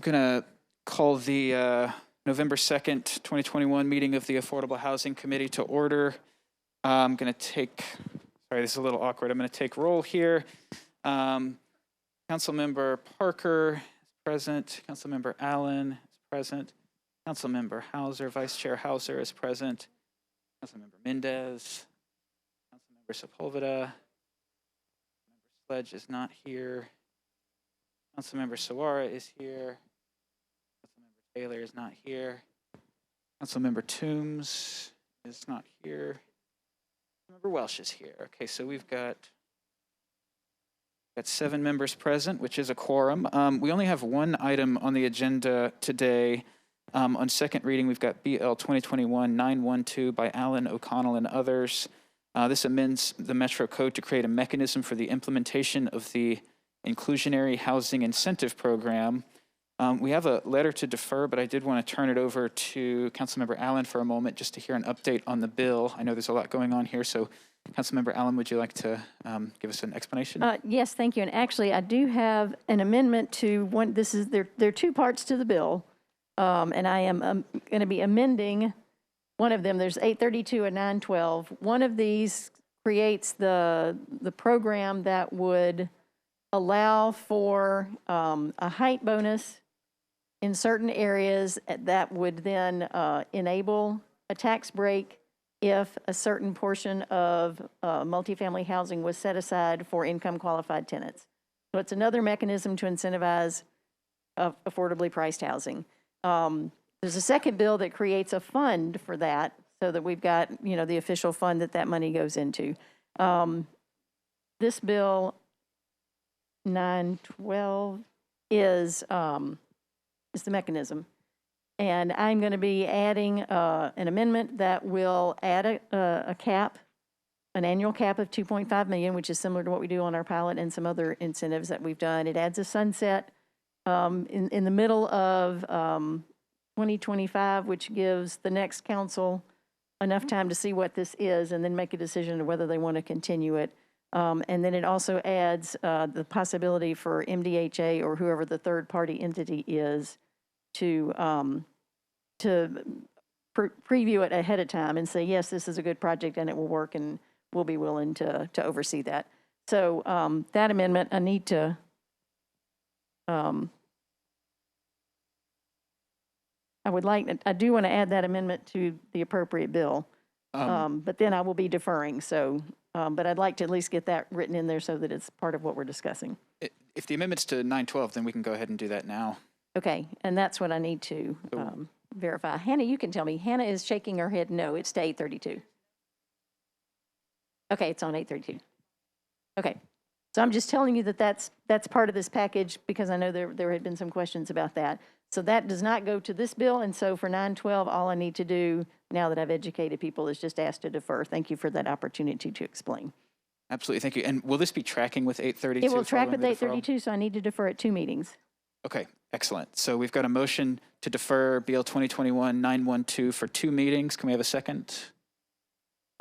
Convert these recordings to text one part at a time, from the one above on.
going to call the November 2nd, 2021 meeting of the Affordable Housing Committee to order. I'm going to take, sorry, this is a little awkward. I'm going to take roll here. Councilmember Parker is present. Councilmember Allen is present. Councilmember Hauser, Vice Chair Hauser is present. Councilmember Mendez. Councilmember Sepulveda. Councilmember Sledge is not here. Councilmember Sawara is here. Councilmember Taylor is not here. Councilmember Toombs is not here. Councilmember Welsh is here. Okay, so we've got 7 members present, which is a quorum. We only have one item on the agenda today. On second reading, we've got BL 2021-912 by Alan O'Connell and others. This amends the Metro Code to create a mechanism for the implementation of the Inclusionary Housing Incentive Program. We have a letter to defer, but I did want to turn it over to Councilmember Allen for a moment just to hear an update on the bill. I know there's a lot going on here, so Councilmember Allen, would you like to give us an explanation? Yes, thank you. And actually, I do have an amendment to one. There are 2 parts to the bill, and I am going to be amending one of them. There's 832 and 912. One of these creates the program that would allow for a height bonus in certain areas that would then enable a tax break if a certain portion of multifamily housing was set aside for income qualified tenants. So it's another mechanism to incentivize affordably priced housing. There's a second bill that creates a fund for that so that we've got, the official fund that money goes into. This bill 912 is the mechanism. And I'm going to be adding an amendment that will add a cap, an annual cap of $2.5 million, which is similar to what we do on our pilot and some other incentives that we've done. It adds a sunset in the middle of 2025, which gives the next council enough time to see what this is and then make a decision on whether they want to continue it. And then it also adds the possibility for MDHA or whoever the third-party entity is to preview it ahead of time and say, yes, this is a good project and it will work, and we'll be willing to oversee that. So that amendment, I need to I do want to add that amendment to the appropriate bill, but then I will be deferring. So, but I'd like to at least get that written in there so that it's part of what we're discussing. If the amendment's to 912, then we can go ahead and do that now. Okay, and that's what I need to verify. Hannah, you can tell me. Hannah is shaking her head no, it's to 832. Okay, it's on 832. Okay, so I'm just telling you that's part of this package because I know there had been some questions about that. So that does not go to this bill, and so for 912, all I need to do now that I've educated people is just ask to defer. Thank you for that opportunity to explain. Absolutely, thank you. And will this be tracking with 832? It will track with 832, so I need to defer at 2 meetings. Okay, excellent. So we've got a motion to defer BL 2021-912 for 2 meetings. Can we have a second?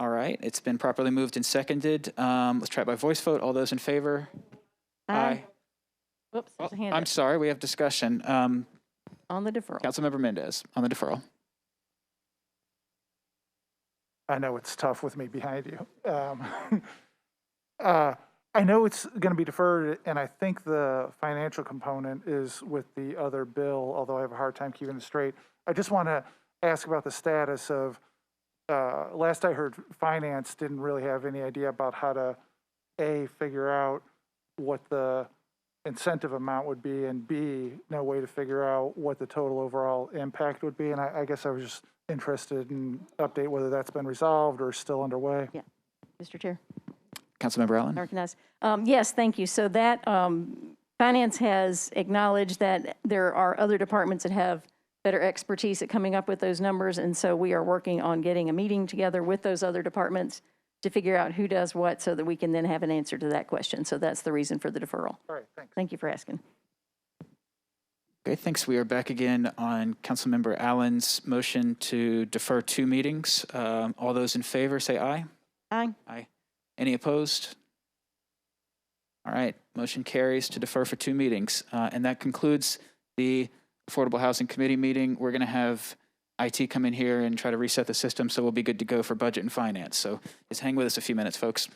All right, it's been properly moved and seconded. Let's try it by voice vote. All those in favor? Aye. Whoops, there's a hand I'm up. sorry, we have discussion. On the deferral. Councilmember Mendez, on the deferral. I know it's tough with me behind you. I know it's going to be deferred, and I think the financial component is with the other bill, although I have a hard time keeping it straight. I just want to ask about the status of, last I heard, finance didn't really have any idea about how to, A, figure out what the incentive amount would be, and B, no way to figure out what the total overall impact would be. And I guess I was just interested in update whether that's been resolved or still underway. Yeah, Mr. Chair. Councilmember Allen. I recognize. Yes, thank you. So that finance has acknowledged that there are other departments that have better expertise at coming up with those numbers, and so we are working on getting a meeting together with those other departments to figure out who does what so that we can then have an answer to that question. So that's the reason for the deferral. All right, thanks. Thank you for asking. Okay, thanks. We are back again on Councilmember Allen's motion to defer 2 meetings. All those in favor say aye. Aye. Aye. Any opposed? All right, motion carries to defer for 2 meetings. And that concludes the Affordable Housing Committee meeting. We're going to have IT come in here and try to reset the system, so we'll be good to go for budget and finance. So just hang with us a few minutes, folks.